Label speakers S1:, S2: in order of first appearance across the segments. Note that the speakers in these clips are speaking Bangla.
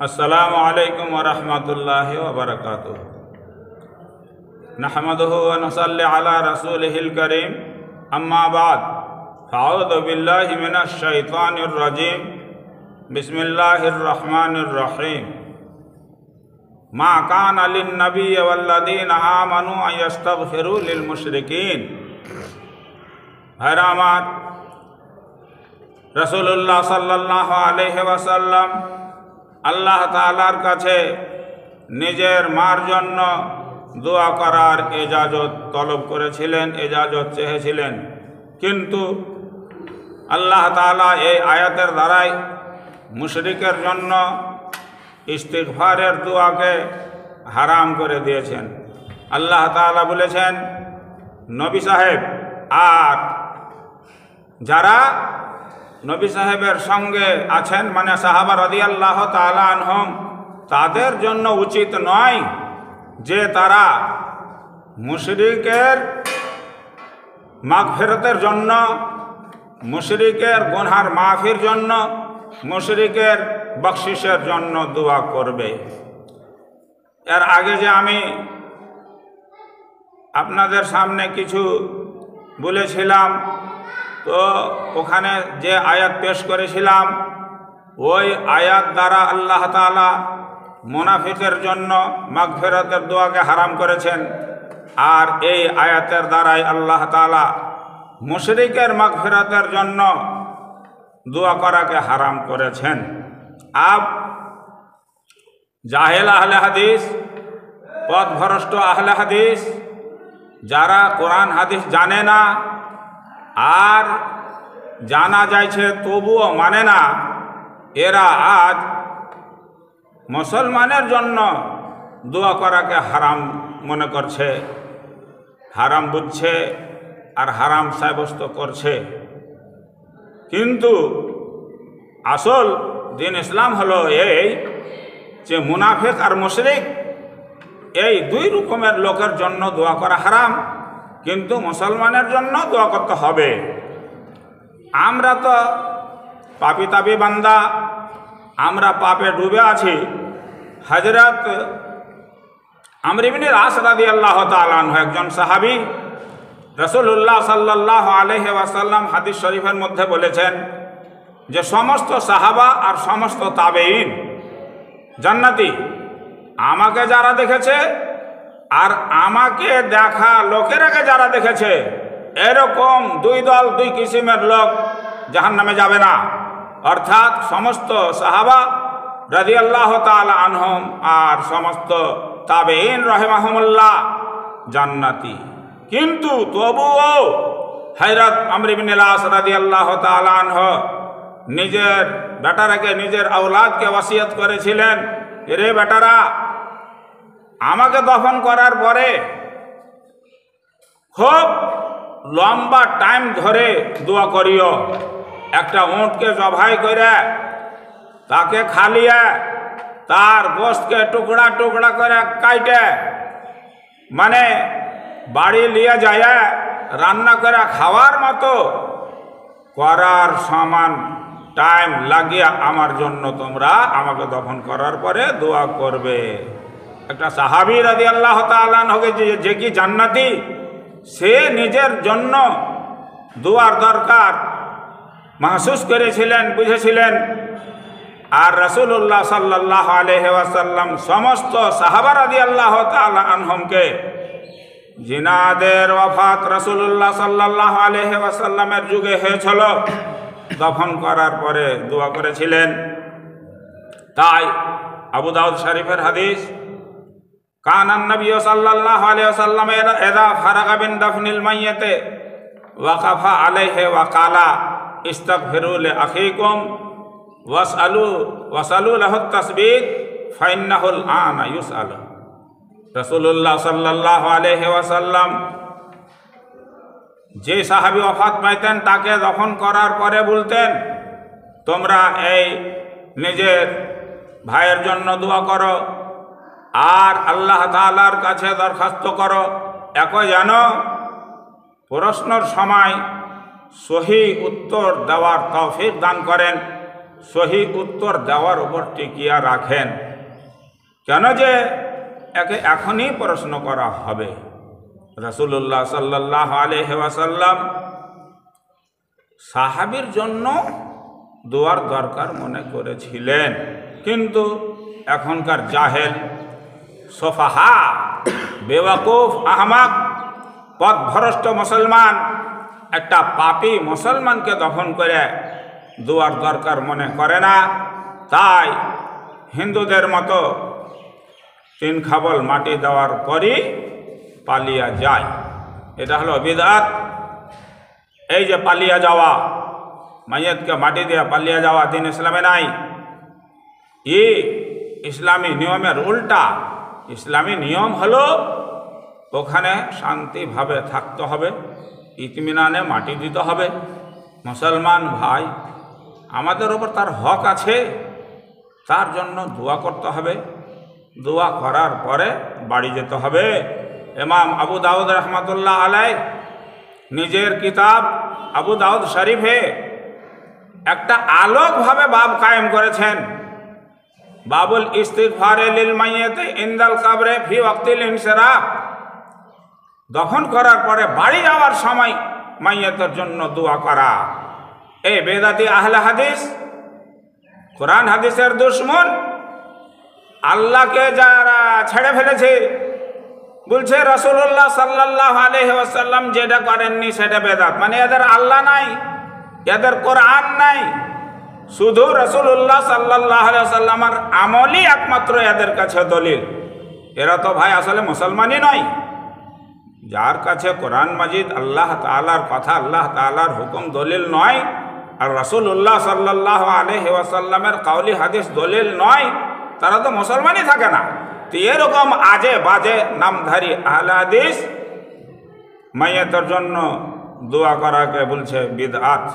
S1: अस्सलामु अलैकुम व रहमतुल्लाहि व बरकातुहू। नहमदुहु व नुसल्ली अला रसूलिहिल करीम। अम्मा बाद फ़अऊज़ु बिल्लाहि मिनश शैतानिर रजीम। बिस्मिल्लाहिर रहमानिर रहीम। मा काना लिन्नबिय्यि वल्लज़ीना आमनू अन यस्तग़फिरू लिल मुशरिकीन। हरामात रसूलुल्लाह सल्लल्लाहु अलैहि वसल्लम আল্লাহ তাআলার কাছে নিজের মার জন্য দোয়া করার ইজাজত তলব করেছিলেন, ইজাজত চেয়েছিলেন, কিন্তু আল্লাহ তাআলা এই আয়াতের দ্বারাই মুশরিকের জন্য ইস্তিগফারের দোয়াকে হারাম করে দিয়েছেন। আল্লাহ তাআলা বলেছেন, নবী সাহেব আর যারা নবী সাহেবের সঙ্গে আছেন, মানে সাহাবা রাদিয়াল্লাহু তাআলা আনহুম, তাদের জন্য উচিত নয় যে তারা মুশরিকের মাগফিরাতের জন্য, মুশরিকের গুনহার মাফির জন্য, মুশরিকের বখশিশের জন্য দোয়া করবে। এর আগে যে আমি আপনাদের সামনে কিছু বলেছিলাম, তো ওখানে যে আয়াত পেশ করেছিলাম, ওই আয়াত দ্বারা আল্লাহ তাআলা মুনাফিকের জন্য মাগফিরাতের দোয়াকে হারাম করেছেন, আর এই আয়াতের দ্বারাই আল্লাহ তাআলা মুশরিকের মাগফিরাতের জন্য দোয়া করাকে হারাম করেছেন। আব জাহেল আহলে হাদিস, পথভ্রষ্ট আহলে হাদিস, যারা কোরআন হাদিস জানে না আর জানা যাইছে তবুও মানে না, এরা আজ মুসলমানের জন্য দোয়া করাকে হারাম মনে করছে, হারাম বুঝছে আর হারাম সাব্যস্ত করছে। কিন্তু আসল দিন ইসলাম হলো এই যে মুনাফিক আর মুশরিক, এই দুই রকমের লোকের জন্য দোয়া করা হারাম, কিন্তু মুসলমানের জন্য দোয়া করতে হবে। আমরা তো পাপী তাপী বান্দা, আমরা পাপে ডুবে আছি। হযরত আমর ইবনে আস রাদিয়াল্লাহু তাআলা আনহু একজন সাহাবী, রাসূলুল্লাহ সাল্লাল্লাহু আলাইহি ওয়াসাল্লাম হাদিস শরীফের মধ্যে বলেছেন যে সমস্ত সাহাবা আর সমস্ত তাবেঈন জান্নাতি। আমাকে যারা দেখেছে আর আমাকে দেখা লোকেরাকে যারা দেখেছে, এরকম দুই দল, দুই কিসিমের লোক জাহান্নামে যাবে না। অর্থাৎ সমস্ত সাহাবা রাদিয়াল্লাহু তাআলা আনহুম আর সমস্ত তাবেঈন রাহিমাহুমুল্লাহ জান্নাতি। কিন্তু তবুও হযরত আমর ইবনে আস রাদিয়াল্লাহু তাআলা আনহু নিজের বেটারাকে, নিজের আওলাদকে ওসিয়ত করেছিলেন, রে বেটারা, আমাকে দফন করার পরে খুব লম্বা টাইম ধরে দোয়া করিও। একটা উঁটকে জবাই করে তাকে খালিয়ে তার গোশতকে টুকরা টুকরা করে কাইটে, মানে বাড়ি নিয়ে যায় রান্না করে খাওয়ার মতো করার সমান টাইম লাগিয়ে আমার জন্য তোমরা আমাকে দফন করার পরে দোয়া করবে। একটা সাহাবী রাদিয়াল্লাহু তাআলা আনহুকে যে কি জান্নাতি, সে নিজের জন্য দোয়ার দরকার মাহসুস করেছিলেন, বুঝেছিলেন। আর রাসূলুল্লাহ সাল্লাল্লাহু আলাইহি ওয়াসাল্লাম সমস্ত সাহাবা রাদিয়াল্লাহু তাআলা আনহুমকে জিনাদের ওয়াফাত রাসূলুল্লাহ সাল্লাল্লাহু আলাইহি ওয়াসাল্লামের যুগে হয়েছিল, দফন করার পরে দোয়া করেছিলেন। তাই আবু দাউদ শরীফের হাদিস, কানান নবী সাল্লাল্লাহু আলাইহি ওয়াসাল্লাম ইযা ফারাগা মিন দাফনিল মাইয়্যিতি ওয়াকাফা আলাইহি ওয়া ক্বালা ইস্তাগফিরু লি আখিকুম ওয়াসালু লাহু তাসবিত ফাইন্নাহুল আনা ইউসআলু। রাসূলুল্লাহ সাল্লাল্লাহু আলাইহি ওয়াসাল্লাম যে সাহাবী ওফাত পাইতেন তাকে দফন করার পরে বলতেন, তোমরা এই নিজের ভাইয়ের জন্য দোয়া করো আর আল্লাহ তাআলার কাছে দরখাস্ত করো, একই যেন প্রশ্নের সময় সহি উত্তর দেওয়ার তৌফিক দান করেন। সহি উত্তর দেওয়ার উপর টিকিয়া রাখেন। কেন যে একে এখনই প্রশ্ন করা হবে। রাসূলুল্লাহ সাল্লাল্লাহু আলাইহি ওয়াসাল্লাম সাহাবীর জন্য দোয়ার দরকার মনে করেছিলেন, কিন্তু এখনকার জাহেল, সোফাহা, বেওয়াকুফ, আহমাক, পথভ্রষ্ট মুসলমান একটা পাপী মুসলমানকে দফন করে দোয়ার দরকার মনে করে না। তাই হিন্দুদের মতো 3 খাবল মাটি দেওয়ার পরই পালিয়া যায়। এটা হলো বিদআত। এই যে পালিয়া যাওয়া, মাইয়াতকে মাটি দিয়ে পালিয়া যাওয়া দিন ইসলামে নাই। ইসলামী নিয়মের উল্টা। ইসলামী নিয়ম হলো ওখানে শান্তিভাবে থাকতে হবে, ইতমিনানে মাটি দিতে হবে। মুসলমান ভাই, আমাদের ওপর তার হক আছে, তার জন্য দোয়া করতে হবে। দোয়া করার পরে বাড়ি যেতে হবে। ইমাম আবু দাউদ রহমতুল্লাহ আলাই নিজের কিতাব আবু দাউদ শরীফে একটা আলোকভাবে বাব কায়েম করেছেন। বাবুল ইস্তিগফারে লিল মাইয়িতি ইনদাল কবরে ফি ওয়াক্তিল ইনসিরাফ। দফন করার পরে বাড়ি যাওয়ার সময় মাইয়িতের জন্য দোয়া করা। এই বেদাতি আহলে হাদিস, কোরআন হাদিসের দুশমন, আল্লাহকে যারা ছেড়ে ফেলেছে, বলছে রাসূলুল্লাহ সাল্লাল্লাহু আলাইহি ওয়াসাল্লাম যেটা করেননি সেটা বেদাত। মানে এদের আল্লাহ নাই, এদের কোরআন নাই, শুধু রাসূলুল্লাহ সাল্লাল্লাহু আলাইহি ওয়াসাল্লামের আমলই একমাত্র এদের কাছে দলিল। এরা তো ভাই আসলে মুসলমানই নয়। যার কাছে কোরআন মাজিদ, আল্লাহ তাআলার কথা, আল্লাহ তাআলার হুকুম দলিল নয়, আর রাসূলুল্লাহ সাল্লাল্লাহু আলাইহি ওয়াসাল্লামের কাউলি হাদিস দলিল নয়, তারা তো মুসলমানই থাকে না। তো এরকম আজে বাজে নামধারী আহলে হাদিস মাইয়াতের জন্য দোয়া করাকে বলছে বিদআত।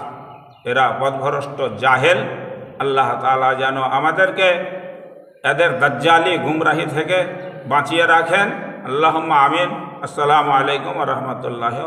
S1: এরা পথভ্রষ্ট জাহেল। আল্লাহ তাআলা যেন আমাদেরকে এদের দাজ্জালি গুমরাহি থেকে বাঁচিয়ে রাখেন। আল্লাহুম্মা আমিন। আসসালামু আলাইকুম ওয়া রাহমাতুল্লাহি।